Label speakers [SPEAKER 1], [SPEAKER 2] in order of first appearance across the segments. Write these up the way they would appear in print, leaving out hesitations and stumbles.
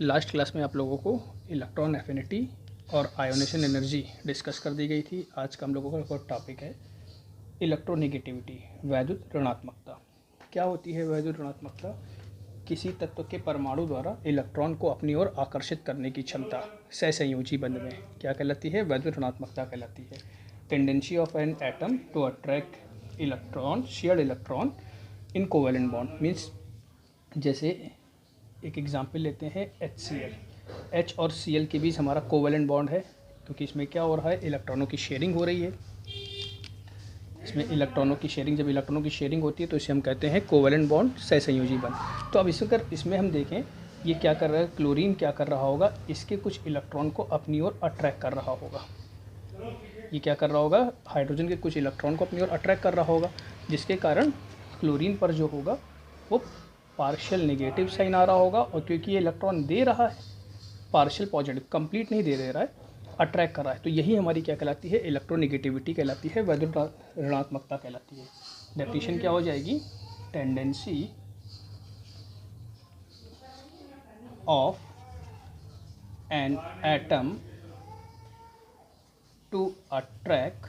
[SPEAKER 1] Last class में आप लोगों को इलेक्ट्रॉन एफिनिटी और आयोनेशन एनर्जी डिस्कस कर दी गई थी। आज का हम लोगों का एक टॉपिक है इलेक्ट्रोनेगेटिविटी, वैद्युत ऋणात्मकता। क्या होती है वैद्युत ऋणात्मकता? किसी तत्व के परमाणु द्वारा इलेक्ट्रॉन को अपनी ओर आकर्षित करने की क्षमता सहसंयोजी बंध में क्या कहलाती है? वैद्युत ऋणात्मकता कहलाती है। Tendency of an atom to attract electron, shared electron in covalent bond. Means जैसे एक एग्जाम्पल लेते हैं HCl। H और Cl के बीच हमारा कोवेलेंट बॉन्ड है, क्योंकि इसमें क्या हो रहा है, इलेक्ट्रॉनों की शेयरिंग हो रही है। इसमें इलेक्ट्रॉनों की शेयरिंग, जब इलेक्ट्रॉनों की शेयरिंग होती है तो इसे हम कहते हैं कोवेलेंट बॉन्ड, सहसंयोजी बंध। तो अब इसमें हम देखें ये क्या कर रहा है, क्लोरीन क्या कर रहा होगा, इसके कुछ इलेक्ट्रॉन को अपनी ओर अट्रैक्ट कर रहा होगा। ये क्या कर रहा होगा, हाइड्रोजन के कुछ इलेक्ट्रॉन को अपनी ओर अट्रैक्ट कर रहा होगा, जिसके कारण क्लोरीन पर जो होगा वो पार्शियल नेगेटिव साइन आ रहा होगा। और क्योंकि ये इलेक्ट्रॉन दे रहा है पार्शियल पॉजिटिव, कंप्लीट नहीं दे रहा है, अट्रैक्ट कर रहा है, तो यही हमारी क्या कहलाती है, इलेक्ट्रोनेगेटिविटी कहलाती है, वैद्युत ऋणात्मकता कहलाती है। डेफिनेशन क्या हो जाएगी, tendency of an atom to attract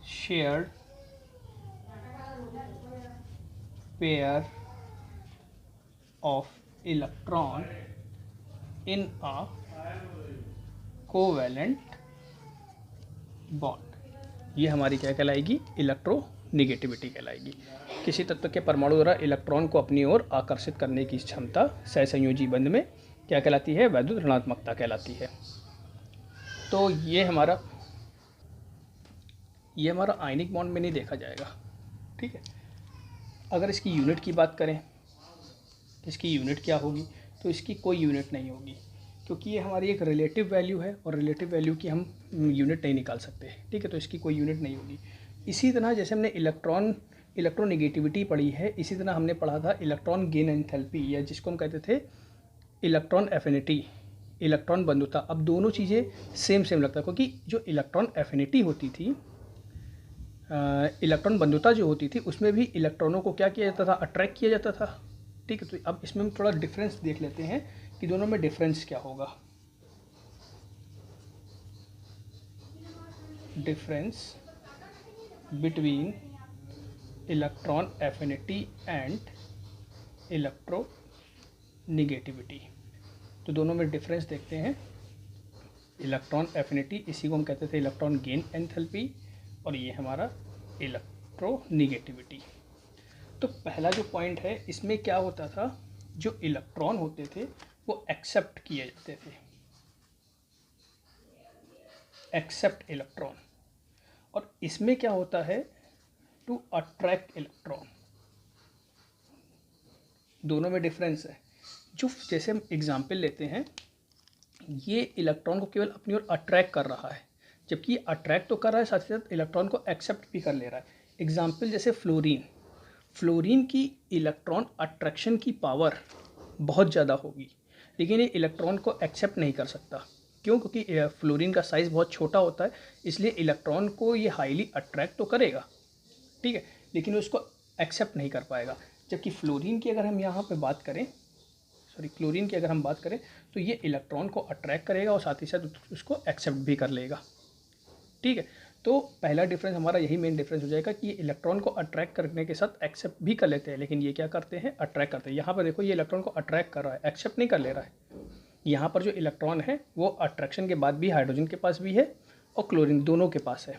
[SPEAKER 1] shared pair of electron in a covalent bond। ये हमारी क्या कहलाएगी, इलेक्ट्रोनेगेटिविटी कहलाएगी। किसी तत्व के परमाणु द्वारा इलेक्ट्रॉन को अपनी ओर आकर्षित करने की क्षमता सहसंयोजी बंध में क्या कहलाती है, वैद्युत ऋणात्मकता कहलाती है। तो ये हमारा आयनिक बॉन्ड में नहीं देखा जाएगा, ठीक है। अगर इसकी यूनिट की बात करें, इसकी यूनिट क्या होगी, तो इसकी कोई यूनिट नहीं होगी, क्योंकि ये हमारी एक रिलेटिव वैल्यू है और रिलेटिव वैल्यू की हम यूनिट नहीं निकाल सकते, ठीक है। तो इसकी कोई यूनिट नहीं होगी। इसी तरह जैसे हमने इलेक्ट्रोनेगेटिविटी पढ़ी है, इसी तरह हमने पढ़ा था इलेक्ट्रॉन गेन एंथैल्पी, या जिसको हम कहते थे इलेक्ट्रॉन एफिनिटी, इलेक्ट्रॉन बंधुता। अब दोनों चीज़ें सेम लगता है, क्योंकि जो इलेक्ट्रॉन एफिनिटी होती थी, इलेक्ट्रॉन बंधुता जो होती थी, उसमें भी इलेक्ट्रॉनों को क्या किया जाता था, अट्रैक्ट किया जाता था, ठीक है। तो अब इसमें हम थोड़ा डिफरेंस देख लेते हैं कि दोनों में डिफरेंस क्या होगा। Difference between electron affinity and electronegativity. तो दोनों में डिफरेंस देखते हैं। इलेक्ट्रॉन एफिनिटी, इसी को हम कहते थे इलेक्ट्रॉन गेन एंथैल्पी, और ये हमारा इलेक्ट्रोनेगेटिविटी। तो पहला जो पॉइंट है, इसमें क्या होता था, जो इलेक्ट्रॉन होते थे वो एक्सेप्ट किए जाते थे, एक्सेप्ट इलेक्ट्रॉन। और इसमें क्या होता है, टू अट्रैक्ट इलेक्ट्रॉन। दोनों में डिफरेंस है। जो जैसे हम एग्जाम्पल लेते हैं, ये इलेक्ट्रॉन को केवल अपनी ओर अट्रैक्ट कर रहा है, जबकि ये अट्रैक्ट तो कर रहा है, साथ ही साथ इलेक्ट्रॉन को एक्सेप्ट भी कर ले रहा है। एग्जाम्पल जैसे फ्लोरीन की इलेक्ट्रॉन अट्रैक्शन की पावर बहुत ज़्यादा होगी, लेकिन ये इलेक्ट्रॉन को एक्सेप्ट नहीं कर सकता। क्यों? क्योंकि फ्लोरीन का साइज़ बहुत छोटा होता है, इसलिए इलेक्ट्रॉन को ये हाईली अट्रैक्ट तो करेगा, ठीक है, लेकिन उसको एक्सेप्ट नहीं कर पाएगा। जबकि क्लोरीन की अगर हम बात करें तो ये इलेक्ट्रॉन को अट्रैक्ट करेगा और साथ ही साथ उसको एक्सेप्ट भी कर लेगा, ठीक है। तो पहला डिफरेंस हमारा यही मेन डिफरेंस हो जाएगा कि ये इलेक्ट्रॉन को अट्रैक्ट करने के साथ एक्सेप्ट भी कर लेते हैं, लेकिन ये क्या करते हैं, अट्रैक्ट करते हैं। यहाँ पर देखो, ये इलेक्ट्रॉन को अट्रैक्ट कर रहा है, एक्सेप्ट नहीं कर ले रहा है। यहाँ पर जो इलेक्ट्रॉन है वो अट्रैक्शन के बाद भी हाइड्रोजन के पास भी है और क्लोरीन दोनों के पास है,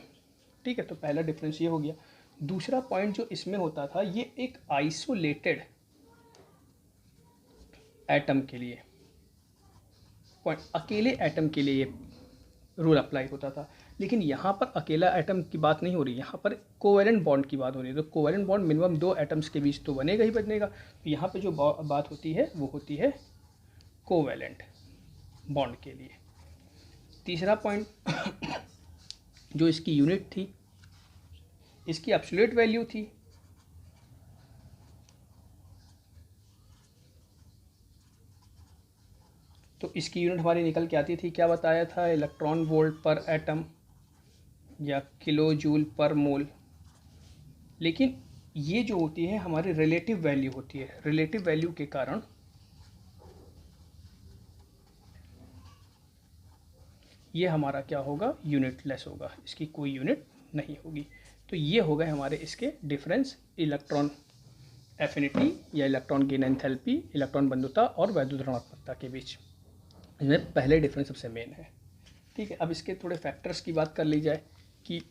[SPEAKER 1] ठीक है। तो पहला डिफरेंस ये हो गया। दूसरा पॉइंट जो इसमें होता था, ये एक आइसोलेटेड एटम के लिए पॉइंट, अकेले एटम के लिए ये रूल अप्लाई होता था। लेकिन यहाँ पर अकेला एटम की बात नहीं हो रही, यहाँ पर कोवेलेंट बॉन्ड की बात हो रही है। तो कोवेलेंट बॉन्ड मिनिमम 2 एटम्स के बीच तो बनेगा ही बनेगा। तो यहाँ पे जो बात होती है वो होती है कोवेलेंट बॉन्ड के लिए। तीसरा पॉइंट जो इसकी यूनिट थी, इसकी एब्सोल्यूट वैल्यू थी। तो इसकी यूनिट हमारी निकल के आती थी, क्या बताया था, इलेक्ट्रॉन वोल्ट पर एटम या किलो जूल पर मोल। लेकिन ये जो होती है हमारी रिलेटिव वैल्यू होती है। रिलेटिव वैल्यू के कारण ये हमारा क्या होगा, यूनिटलेस होगा, इसकी कोई यूनिट नहीं होगी। तो ये हो गए हमारे इसके डिफरेंस, इलेक्ट्रॉन एफिनिटी या इलेक्ट्रॉन गेन एंथैल्पी, इलेक्ट्रॉन बंधुता और वैद्युत ऋणात्मकता के बीच। इसमें पहले डिफरेंस सबसे मेन है। ठीक है, अब इसके थोड़े फैक्टर्स की बात कर ली जाए कि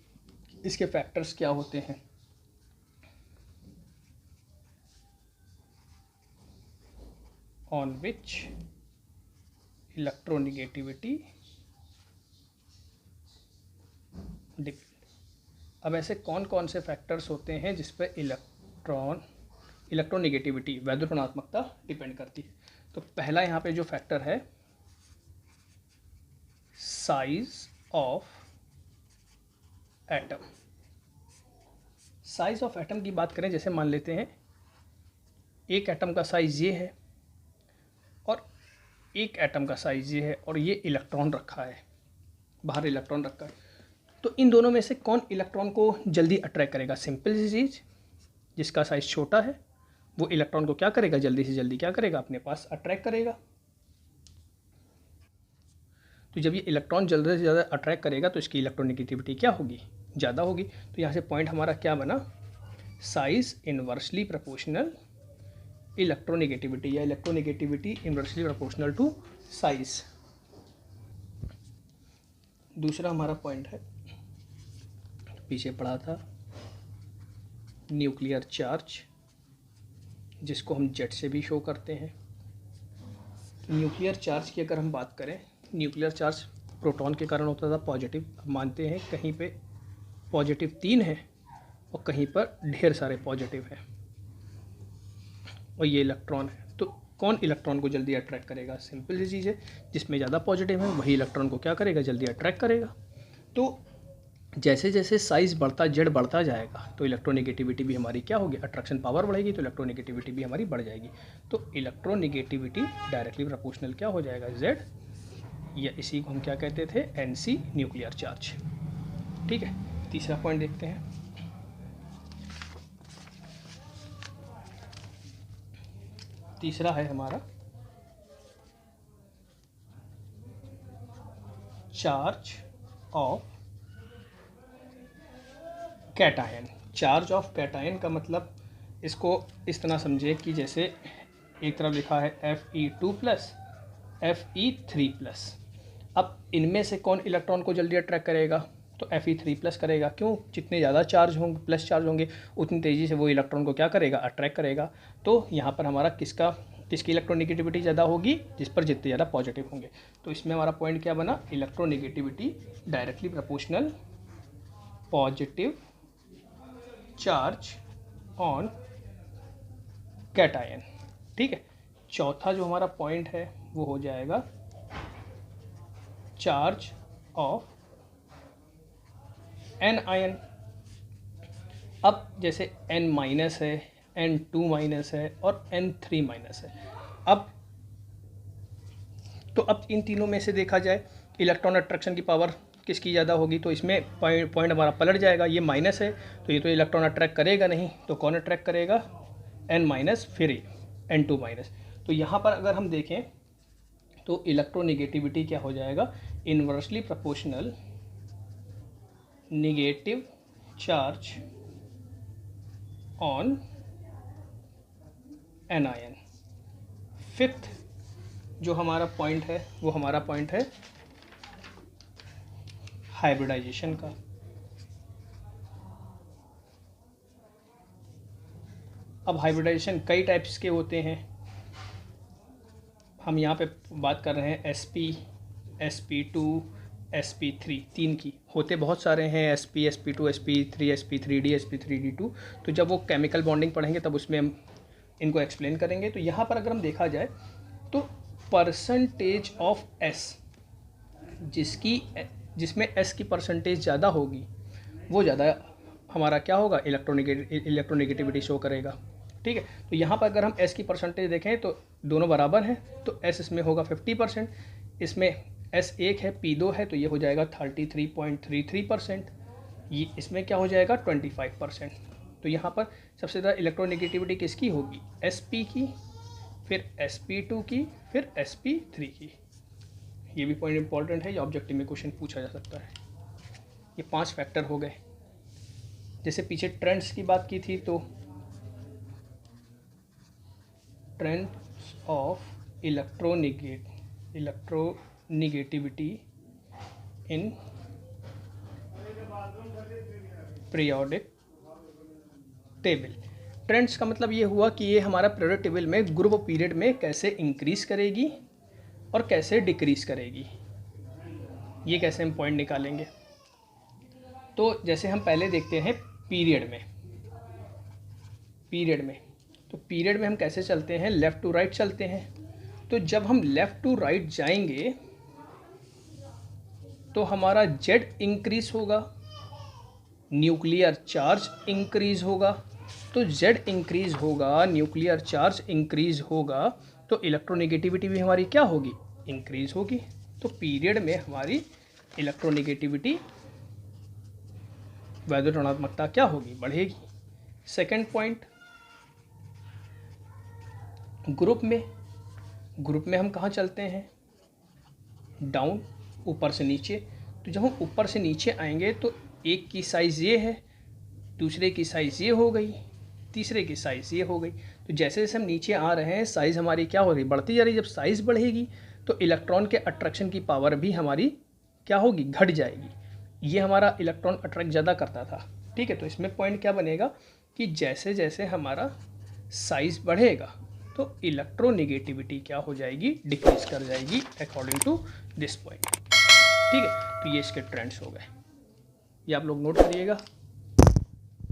[SPEAKER 1] इसके फैक्टर्स क्या होते हैं। On which electronegativity depend. अब ऐसे कौन कौन से फैक्टर्स होते हैं जिस पर इलेक्ट्रोनेगेटिविटी वैद्युत ऋणात्मकता डिपेंड करती है। तो पहला यहाँ पे जो फैक्टर है, size of atom. Size of atom की बात करें, जैसे मान लेते हैं एक एटम का साइज ये है और एक एटम का साइज ये है और ये इलेक्ट्रॉन रखा है, बाहर इलेक्ट्रॉन रखा है। तो इन दोनों में से कौन इलेक्ट्रॉन को जल्दी अट्रैक्ट करेगा? सिंपल सी चीज़, जिसका साइज छोटा है वो इलेक्ट्रॉन को क्या करेगा, जल्दी से जल्दी क्या करेगा, अपने पास अट्रैक्ट करेगा। तो जब ये इलेक्ट्रॉन जल्दी से ज़्यादा अट्रैक्ट करेगा तो इसकी इलेक्ट्रोनेगेटिविटी क्या होगी, ज़्यादा होगी। तो यहाँ से पॉइंट हमारा क्या बना, साइज इनवर्सली प्रोपोर्शनल इलेक्ट्रोनेगेटिविटी या electronegativity inversely proportional to size. दूसरा हमारा पॉइंट है, पीछे पढ़ा था, न्यूक्लियर चार्ज, जिसको हम जेट से भी शो करते हैं। न्यूक्लियर चार्ज की अगर हम बात करें, न्यूक्लियर चार्ज प्रोटॉन के कारण होता था पॉजिटिव। अब मानते हैं कहीं पे पॉजिटिव 3 है और कहीं पर ढेर सारे पॉजिटिव हैं और ये इलेक्ट्रॉन है। तो कौन इलेक्ट्रॉन को जल्दी अट्रैक्ट करेगा? सिंपल सी चीज़ है, जिसमें ज़्यादा पॉजिटिव है वही इलेक्ट्रॉन को क्या करेगा, जल्दी अट्रैक्ट करेगा। तो जैसे जैसे साइज़ बढ़ता, जेड बढ़ता जाएगा तो इलेक्ट्रोनेगेटिविटी भी हमारी क्या होगी, अट्रैक्शन पावर बढ़ेगी तो इलेक्ट्रोनेगेटिविटी भी हमारी बढ़ जाएगी। तो इलेक्ट्रोनेगेटिविटी डायरेक्टली प्रोपोर्शनल क्या हो जाएगा, जेड, या इसी को हम क्या कहते थे, एनसी, न्यूक्लियर चार्ज। ठीक है, तीसरा पॉइंट देखते हैं। तीसरा है हमारा charge of cation. Charge of cation का मतलब इसको इस तरह समझे कि जैसे एक तरफ लिखा है Fe2+, Fe3+। अब इनमें से कौन इलेक्ट्रॉन को जल्दी अट्रैक्ट करेगा, तो Fe3+ करेगा। क्यों? जितने ज़्यादा चार्ज होंगे, प्लस चार्ज होंगे, उतनी तेज़ी से वो इलेक्ट्रॉन को क्या करेगा, अट्रैक्ट करेगा। तो यहाँ पर हमारा किसकी इलेक्ट्रोनेगेटिविटी ज़्यादा होगी, जिस पर जितने ज़्यादा पॉजिटिव होंगे। तो इसमें हमारा पॉइंट क्या बना, electronegativity directly proportional positive charge on cation. ठीक है, चौथा जो हमारा पॉइंट है वो हो जाएगा चार्ज ऑफ एन आयन। अब जैसे N- है, N2- है और N3- है। अब इन तीनों में से देखा जाए इलेक्ट्रॉन अट्रैक्शन की पावर किसकी ज़्यादा होगी, तो इसमें पॉइंट हमारा पलट जाएगा। ये माइनस है तो ये तो इलेक्ट्रॉन अट्रैक्ट करेगा नहीं, तो कौन अट्रैक्ट करेगा, N-, फिर N2-। तो यहाँ पर अगर हम देखें तो इलेक्ट्रोनेगेटिविटी क्या हो जाएगा, inversely proportional negative charge on an ion. Fifth जो हमारा पॉइंट है वो हमारा पॉइंट है हाइब्रिडाइजेशन का। अब हाइब्रिडाइजेशन कई टाइप्स के होते हैं, हम यहाँ पे बात कर रहे हैं sp, sp2, sp3, 3 की। होते बहुत सारे हैं, sp, sp2, sp3, sp3d, sp3d2। तो जब वो केमिकल बॉन्डिंग पढ़ेंगे तब उसमें हम इनको एक्सप्लेन करेंगे। तो यहाँ पर अगर हम देखा जाए तो परसेंटेज ऑफ s, जिसमें s की परसेंटेज ज़्यादा होगी वो ज़्यादा हमारा क्या होगा, इलेक्ट्रोनेगेटिविटी शो करेगा। ठीक है, तो यहाँ पर अगर हम s की परसेंटेज देखें तो दोनों बराबर हैं, तो s इसमें होगा 50%, इसमें s 1 है, p 2 है, तो ये हो जाएगा 33.33%, ये इसमें क्या हो जाएगा 25%। तो यहाँ पर सबसे ज़्यादा इलेक्ट्रोनेगेटिविटी किसकी होगी, sp की, फिर sp2 की, फिर sp3 की। ये भी पॉइंट इंपॉर्टेंट है, ये ऑब्जेक्टिव में क्वेश्चन पूछा जा सकता है। ये 5 फैक्टर हो गए। जैसे पीछे ट्रेंड्स की बात की थी, तो trends of electronegativity in periodic table. Trends का मतलब ये हुआ कि ये हमारा पीरियोडिक टेबल में ग्रुप पीरियड में कैसे इंक्रीज करेगी और कैसे डिक्रीज करेगी, ये कैसे हम पॉइंट निकालेंगे। तो जैसे हम पहले देखते हैं पीरियड में, तो पीरियड में हम कैसे चलते हैं, लेफ़्ट टू राइट चलते हैं। तो जब हम लेफ़्ट टू राइट जाएंगे तो हमारा जेड इंक्रीज होगा, न्यूक्लियर चार्ज इंक्रीज होगा। तो जेड इंक्रीज होगा, न्यूक्लियर चार्ज इंक्रीज होगा, तो इलेक्ट्रोनेगेटिविटी भी हमारी क्या होगी, इंक्रीज होगी। तो पीरियड में हमारी इलेक्ट्रोनेगेटिविटी वैद्युत ऋणात्मकता क्या होगी, बढ़ेगी। सेकंड पॉइंट, ग्रुप में हम कहाँ चलते हैं, डाउन, ऊपर से नीचे। तो जब हम ऊपर से नीचे आएंगे तो एक की साइज़ ये है, दूसरे की साइज़ ये हो गई, तीसरे की साइज़ ये हो गई। तो जैसे जैसे हम नीचे आ रहे हैं साइज़ हमारी क्या हो रही, बढ़ती जा रही है। जब साइज़ बढ़ेगी तो इलेक्ट्रॉन के अट्रैक्शन की पावर भी हमारी क्या होगी, घट जाएगी। ये हमारा इलेक्ट्रॉन अट्रैक्ट ज़्यादा करता था, ठीक है। तो इसमें पॉइंट क्या बनेगा कि जैसे जैसे हमारा साइज़ बढ़ेगा तो इलेक्ट्रोनेगेटिविटी क्या हो जाएगी, डिक्रीज कर जाएगी अकॉर्डिंग टू दिस पॉइंट, ठीक है। तो ये इसके ट्रेंड्स हो गए, ये आप लोग नोट करिएगा।